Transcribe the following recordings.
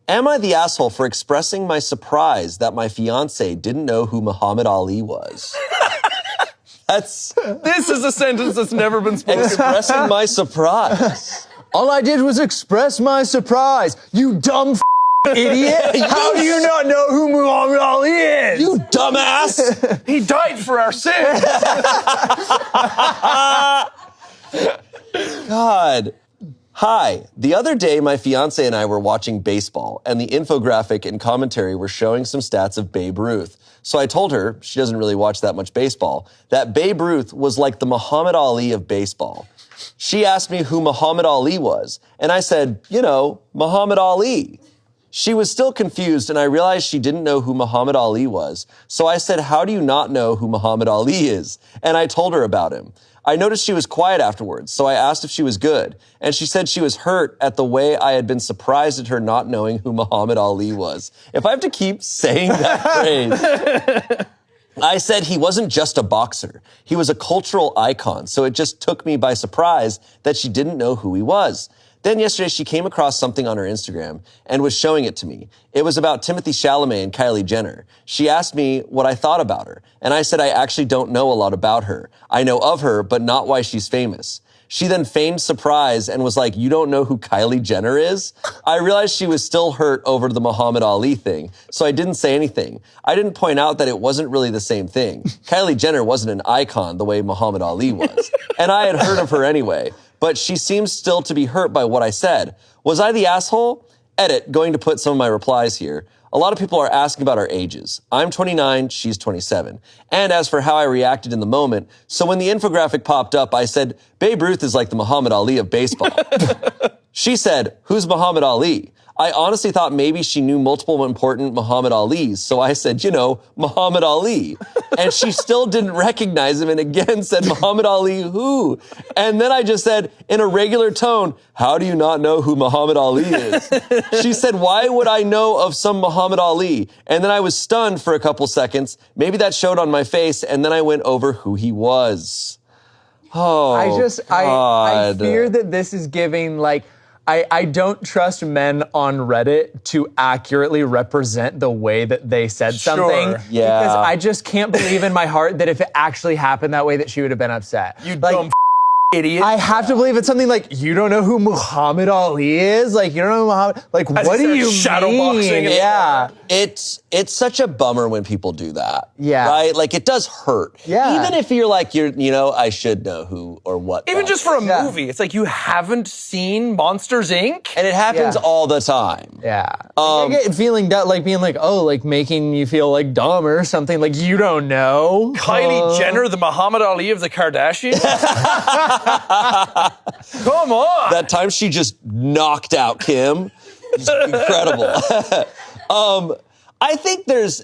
Am I the asshole for expressing my surprise that my fiancé didn't know who Muhammad Ali was? This is a sentence that's never been spoken. Expressing my surprise. All I did was express my surprise. You dumb idiot. How do you not know who Muhammad Ali is? You dumbass. He died for our sins. God. Hi. The other day, my fiancé and I were watching baseball, and the infographic and commentary were showing some stats of Babe Ruth. So I told her, she doesn't really watch that much baseball, that Babe Ruth was like the Muhammad Ali of baseball. She asked me who Muhammad Ali was, and I said, Muhammad Ali. She was still confused, and I realized she didn't know who Muhammad Ali was. So I said, how do you not know who Muhammad Ali is? And I told her about him. I noticed she was quiet afterwards, so I asked if she was good. And she said she was hurt at the way I had been surprised at her not knowing who Muhammad Ali was. If I have to keep saying that phrase. I said he wasn't just a boxer. He was a cultural icon, so it just took me by surprise that she didn't know who he was. Then yesterday she came across something on her Instagram and was showing it to me. It was about Timothée Chalamet and Kylie Jenner. She asked me what I thought about her, and I said I actually don't know a lot about her. I know of her, but not why she's famous. She then feigned surprise and was like, you don't know who Kylie Jenner is? I realized she was still hurt over the Muhammad Ali thing, so I didn't say anything. I didn't point out that it wasn't really the same thing. Kylie Jenner wasn't an icon the way Muhammad Ali was, and I had heard of her anyway. But she seems still to be hurt by what I said. Was I the asshole? Edit, going to put some of my replies here. A lot of people are asking about our ages. I'm 29, she's 27. And as for how I reacted in the moment, so when the infographic popped up, I said, Babe Ruth is like the Muhammad Ali of baseball. She said, who's Muhammad Ali? I honestly thought maybe she knew multiple important Muhammad Alis, so I said, Muhammad Ali. And she still didn't recognize him and again said, Muhammad Ali who? And then I just said, in a regular tone, how do you not know who Muhammad Ali is? She said, why would I know of some Muhammad Ali? And then I was stunned for a couple seconds. Maybe that showed on my face, and then I went over who he was. Oh, I fear that this is giving, I don't trust men on Reddit to accurately represent the way that they said something. Yeah. Because I just can't believe in my heart that if it actually happened that way, that she would have been upset. You dumb idiot. I have to believe it's something like, you don't know who Muhammad Ali is? You don't know Muhammad... what do you shadowboxing? mean? Yeah. It's such a bummer when people do that. Yeah. Right? It does hurt. Yeah. Even if you're I should know who or what. Even just for a movie. It's like you haven't seen Monsters, Inc.? And it happens all the time. Yeah. I get feeling that, being making you feel dumb or something. You don't know. Kylie Jenner, the Muhammad Ali of the Kardashians? Come on. That time she just knocked out Kim. It's incredible. I think there's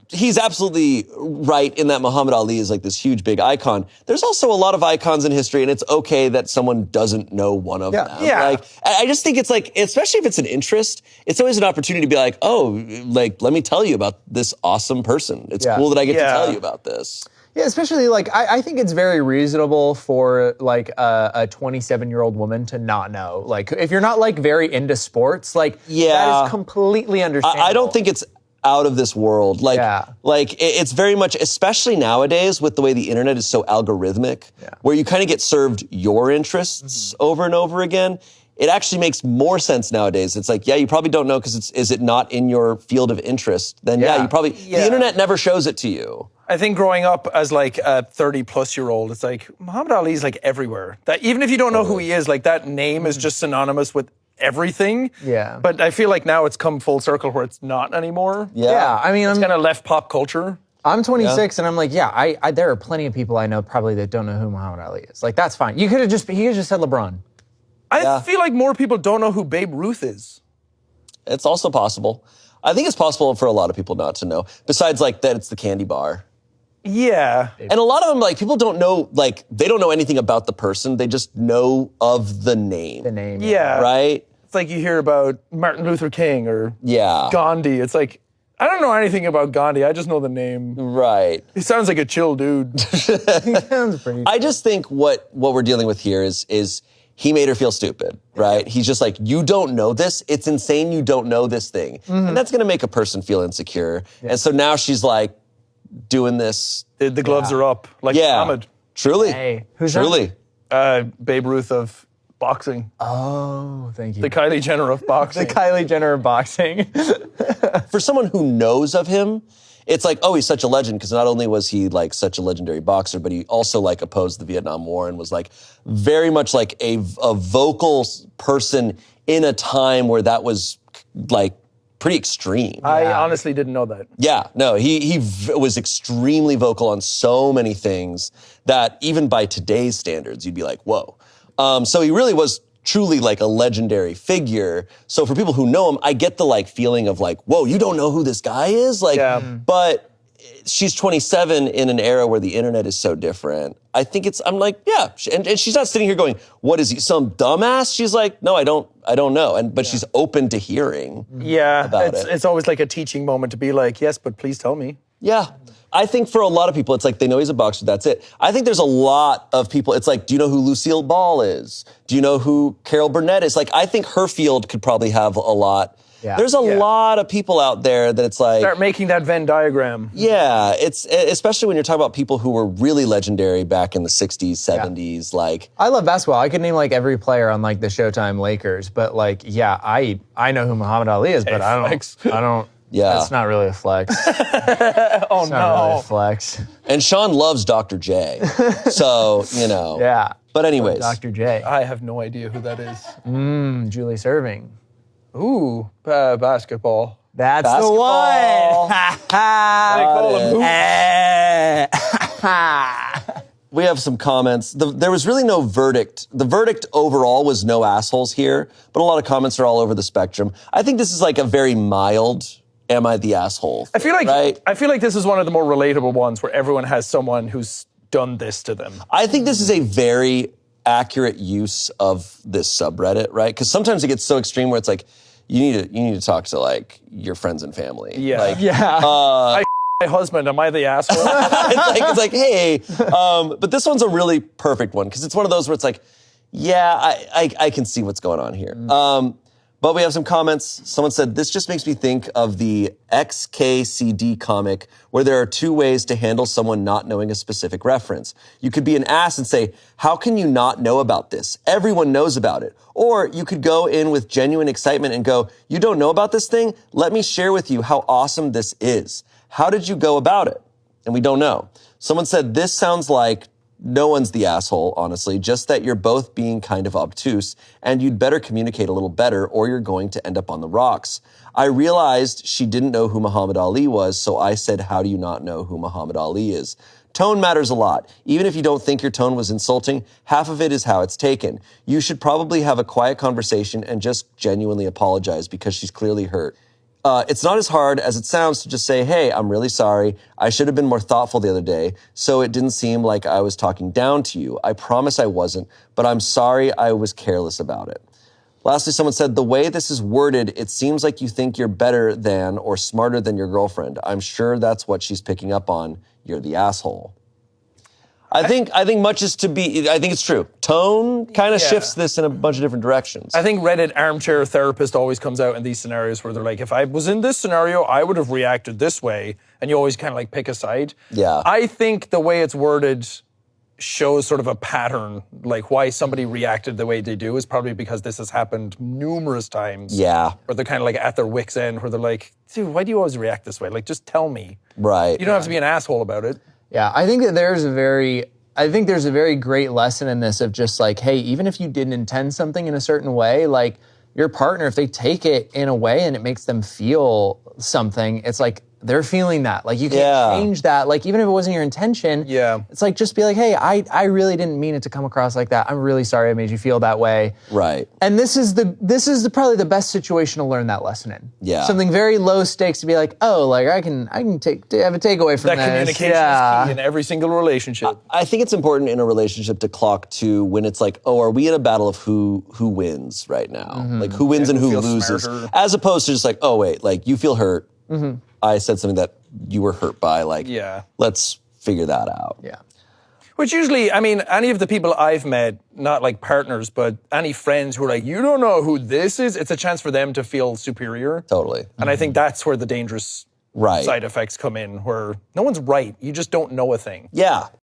he's absolutely right in that Muhammad Ali is this huge big icon. There's also a lot of icons in history, and it's okay that someone doesn't know one of them. Yeah. I just think it's especially if it's an interest, it's always an opportunity to be let me tell you about this awesome person. It's cool that I get to tell you about this. Yeah, especially I think it's very reasonable for a 27-year-old woman to not know. If you're not very into sports, that is completely understandable. I don't think it's out of this world. It's very much, especially nowadays with the way the internet is so algorithmic, where you kind of get served your interests over and over again. It actually makes more sense nowadays. It's you probably don't know because is it not in your field of interest? Then you probably, the internet never shows it to you. I think growing up as a 30-plus-year-old, it's Muhammad Ali's everywhere. That even if you don't know who he is, that name is just synonymous with everything. Yeah. But I feel now it's come full circle where it's not anymore. Yeah. I mean, it's kind of left pop culture. I'm 26 and I'm I there are plenty of people I know probably that don't know who Muhammad Ali is. That's fine. He could have just said LeBron. I feel more people don't know who Babe Ruth is. It's also possible. I think it's possible for a lot of people not to know. Besides that it's the candy bar. Yeah. And a lot of them, people don't know, they don't know anything about the person. They just know of the name. The name. Yeah. Right? It's you hear about Martin Luther King or Gandhi. It's I don't know anything about Gandhi. I just know the name. Right. He sounds like a chill dude. He sounds pretty. I just think what we're dealing with here is he made her feel stupid, right? He's just like, you don't know this. It's insane you don't know this thing. And that's going to make a person feel insecure. And so now she's like doing this. The gloves are up, like Muhammad. Truly. Hey, who's Truly. Babe Ruth of boxing. Oh, thank you. The Kylie Jenner of boxing. The Kylie Jenner of boxing. For someone who knows of him, it's like, oh, he's such a legend, because not only was he like such a legendary boxer, but he also like opposed the Vietnam War and was like very much like a vocal person in a time where that was like pretty extreme. I honestly didn't know that. Yeah, no, he was extremely vocal on so many things that even by today's standards, you'd be like, whoa. So he really was truly like a legendary figure. So for people who know him, I get the like feeling of like, whoa, you don't know who this guy is? Like, but she's 27 in an era where the internet is so different. I think I'm like, yeah. And she's not sitting here going, what is he, some dumbass? She's like, no, I don't know. But she's open to hearing about it. It's always like a teaching moment to be like, yes, but please tell me. Yeah. I think for a lot of people, it's like they know he's a boxer, that's it. I think there's a lot of people, it's like, do you know who Lucille Ball is? Do you know who Carol Burnett is? Like, I think her field could probably have a lot. Yeah. There's a lot of people out there that it's like... Start making that Venn diagram. Yeah, it's especially when you're talking about people who were really legendary back in the 60s, 70s, like... I love basketball. I could name like every player on like the Showtime Lakers, but like, yeah, I know who Muhammad Ali is, but I don't... Yeah. That's not really a flex. Oh, no. Not really a flex. And Sean loves Dr. J. So, you know. Yeah. But anyways. Dr. J. I have no idea who that is. Julie Serving. Ooh, basketball. That's Basketball. the one. They call him hoops. We have some comments. There was really no verdict. The verdict overall was no assholes here, but a lot of comments are all over the spectrum. I think this is like a very mild, am I the asshole thing, I feel like this is one of the more relatable ones where everyone has someone who's done this to them. I think this is a very accurate use of this subreddit, right? Because sometimes it gets so extreme where it's like, you need to talk to like your friends and family. Yeah. Like, My husband, am I the asshole? it's like, hey, but this one's a really perfect one because it's one of those where it's like, yeah, I can see what's going on here. But we have some comments. Someone said, this just makes me think of the XKCD comic where there are two ways to handle someone not knowing a specific reference. You could be an ass and say, how can you not know about this? Everyone knows about it. Or you could go in with genuine excitement and go, you don't know about this thing? Let me share with you how awesome this is. How did you go about it? And we don't know. Someone said, this sounds like no one's the asshole, honestly, just that you're both being kind of obtuse and you'd better communicate a little better or you're going to end up on the rocks. I realized she didn't know who Muhammad Ali was, so I said, how do you not know who Muhammad Ali is? Tone matters a lot. Even if you don't think your tone was insulting, half of it is how it's taken. You should probably have a quiet conversation and just genuinely apologize because she's clearly hurt. It's not as hard as it sounds to just say, hey, I'm really sorry. I should have been more thoughtful the other day, so it didn't seem like I was talking down to you. I promise I wasn't, but I'm sorry I was careless about it. Lastly, someone said, the way this is worded, it seems like you think you're better than or smarter than your girlfriend. I'm sure that's what she's picking up on. You're the asshole. I think much is to be, I think it's true. Tone kind of shifts this in a bunch of different directions. I think Reddit armchair therapist always comes out in these scenarios where they're like, if I was in this scenario, I would have reacted this way. And you always kind of like pick a side. Yeah. I think the way it's worded shows sort of a pattern, like why somebody reacted the way they do is probably because this has happened numerous times. Yeah. Where they're kind of like at their wits' end, where they're like, dude, why do you always react this way? Like, just tell me. Right. You don't have to be an asshole about it. Yeah, I think that there's a very great lesson in this of just like, hey, even if you didn't intend something in a certain way, like your partner, if they take it in a way and it makes them feel something, it's like they're feeling that. Like you can't change that. Like even if it wasn't your intention, it's like just be like, hey, I really didn't mean it to come across like that. I'm really sorry I made you feel that way. Right. And this is probably the best situation to learn that lesson in. Yeah. Something very low stakes to be like, oh, like I can have a takeaway from that this. Communication is key in every single relationship. I think it's important in a relationship to clock to when it's like, oh, are we in a battle of who wins right now? Mm-hmm. Like who wins and who feels loses? smarter. As opposed to just like, oh wait, like you feel hurt. Mm-hmm. I said something that you were hurt by. Like, let's figure that out. Yeah. Which usually, I mean, any of the people I've met, not like partners, but any friends who are like, you don't know who this is, it's a chance for them to feel superior. Totally. And I think that's where the dangerous Right. side effects come in, where no one's right. You just don't know a thing. Yeah.